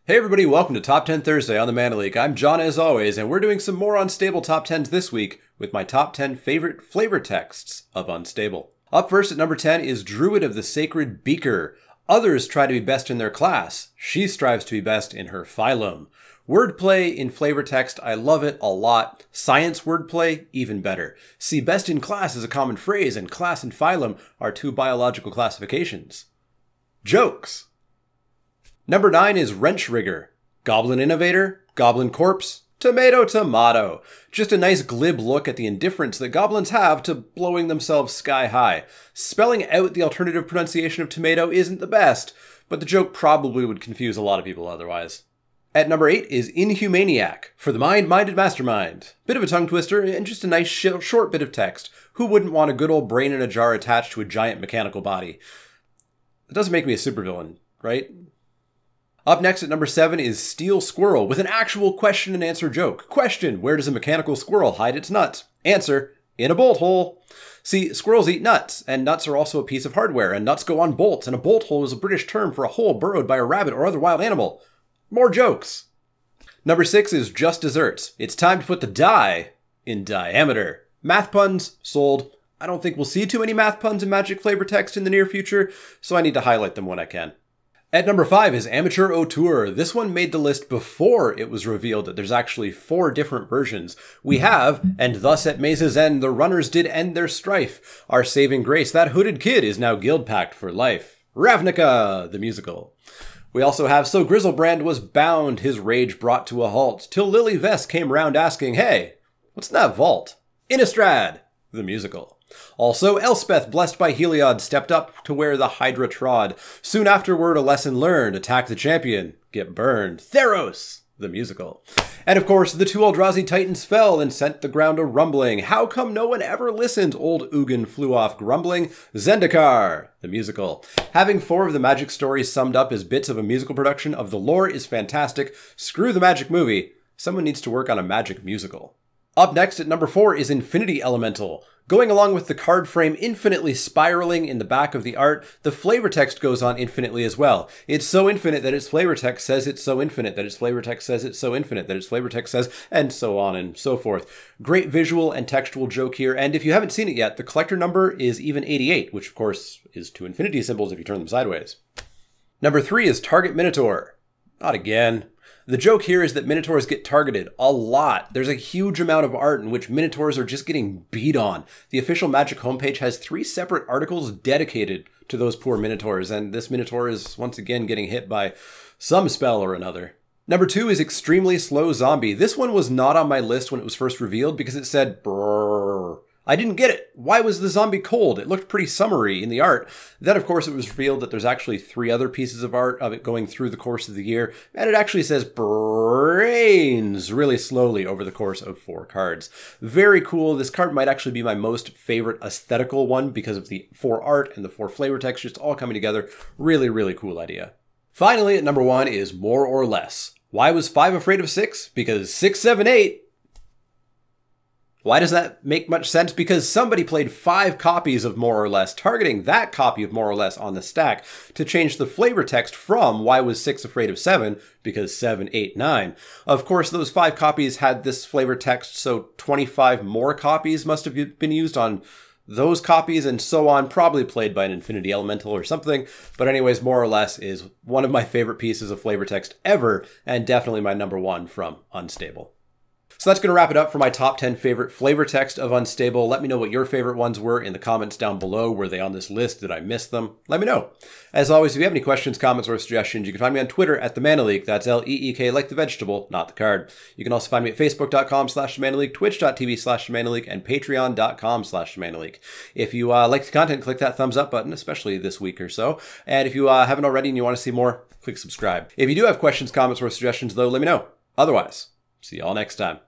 Hey everybody, welcome to Top 10 Thursday on the Mana Leek. I'm John as always, and we're doing some more Unstable Top 10s this week with my top 10 favorite flavor texts of Unstable. Up first at number 10 is Druid of the Sacred Beaker. Others try to be best in their class. She strives to be best in her phylum. Wordplay in flavor text, I love it a lot. Science wordplay, even better. See, best in class is a common phrase, and class and phylum are two biological classifications. Jokes. Number 9 is Wrench Rigger. Goblin Innovator, Goblin Corpse, Tomato Tomato. Just a nice glib look at the indifference that goblins have to blowing themselves sky high. Spelling out the alternative pronunciation of tomato isn't the best, but the joke probably would confuse a lot of people otherwise. At number 8 is Inhumaniac, for the mind-minded mastermind. Bit of a tongue twister, and just a nice short bit of text. Who wouldn't want a good old brain in a jar attached to a giant mechanical body? It doesn't make me a supervillain, right? Up next at number 7 is Steel Squirrel, with an actual question and answer joke. Question: where does a mechanical squirrel hide its nuts? Answer: in a bolt hole. See, squirrels eat nuts, and nuts are also a piece of hardware, and nuts go on bolts, and a bolt hole is a British term for a hole burrowed by a rabbit or other wild animal. More jokes. Number 6 is Just Desserts. It's time to put the die in diameter. Math puns, sold. I don't think we'll see too many math puns in Magic flavor text in the near future, so I need to highlight them when I can. At number 5 is Amateur Auteur. This one made the list before it was revealed that there's actually 4 different versions. We have, and thus at Maze's End the runners did end their strife. Our saving grace, that hooded kid is now guild-packed for life. Ravnica, the musical. We also have So Grizzlebrand was bound, his rage brought to a halt, till Lily Vest came round asking, hey, what's in that vault? Innistrad, the musical. Also, Elspeth, blessed by Heliod, stepped up to where the Hydra trod. Soon afterward, a lesson learned: attack the champion, get burned. Theros, the musical. And of course, the 2 Eldrazi titans fell and sent the ground a rumbling. How come no one ever listened? Old Ugin flew off grumbling. Zendikar, the musical. Having 4 of the Magic stories summed up as bits of a musical production of the lore is fantastic. Screw the Magic movie. Someone needs to work on a Magic musical. Up next at number 4 is Infinity Elemental. Going along with the card frame infinitely spiraling in the back of the art, the flavor text goes on infinitely as well. It's so infinite that its flavor text says it's so infinite, that its flavor text says it's so infinite, that its flavor text says, and so on and so forth. Great visual and textual joke here, and if you haven't seen it yet, the collector number is even 88, which of course is 2 infinity symbols if you turn them sideways. Number 3 is Target Minotaur. Not again. The joke here is that Minotaurs get targeted a lot. There's a huge amount of art in which Minotaurs are just getting beat on. The official Magic homepage has 3 separate articles dedicated to those poor Minotaurs, and this Minotaur is once again getting hit by some spell or another. Number 2 is Extremely Slow Zombie. This one was not on my list when it was first revealed because it said brrrr. I didn't get it. Why was the zombie cold? It looked pretty summery in the art. Then, of course, it was revealed that there's actually 3 other pieces of art of it going through the course of the year, and it actually says brains really slowly over the course of 4 cards. Very cool. This card might actually be my most favorite aesthetical one because of the 4 art and the 4 flavor textures all coming together. Really, really cool idea. Finally, at number 1 is More or Less. Why was 5 afraid of 6? Because 6, 7, 8... Why does that make much sense? Because somebody played 5 copies of More or Less, targeting that copy of More or Less on the stack to change the flavor text from why was 6 afraid of 7, because 7, 8, 9. Of course, those 5 copies had this flavor text, so 25 more copies must have been used on those copies and so on, probably played by an Infinity Elemental or something. But anyways, More or Less is one of my favorite pieces of flavor text ever, and definitely my number 1 from Unstable. So that's going to wrap it up for my top 10 favorite flavor text of Unstable. Let me know what your favorite ones were in the comments down below. Were they on this list? Did I miss them? Let me know. As always, if you have any questions, comments, or suggestions, you can find me on Twitter at the Mana Leek. That's L-E-E-K, like the vegetable, not the card. You can also find me at facebook.com/themanaleek, twitch.tv/themanaleek, and patreon.com/themanaleek. If you like the content, click that thumbs up button, especially this week or so. And if you haven't already and you want to see more, click subscribe. If you do have questions, comments, or suggestions, though, let me know. Otherwise, see y'all next time.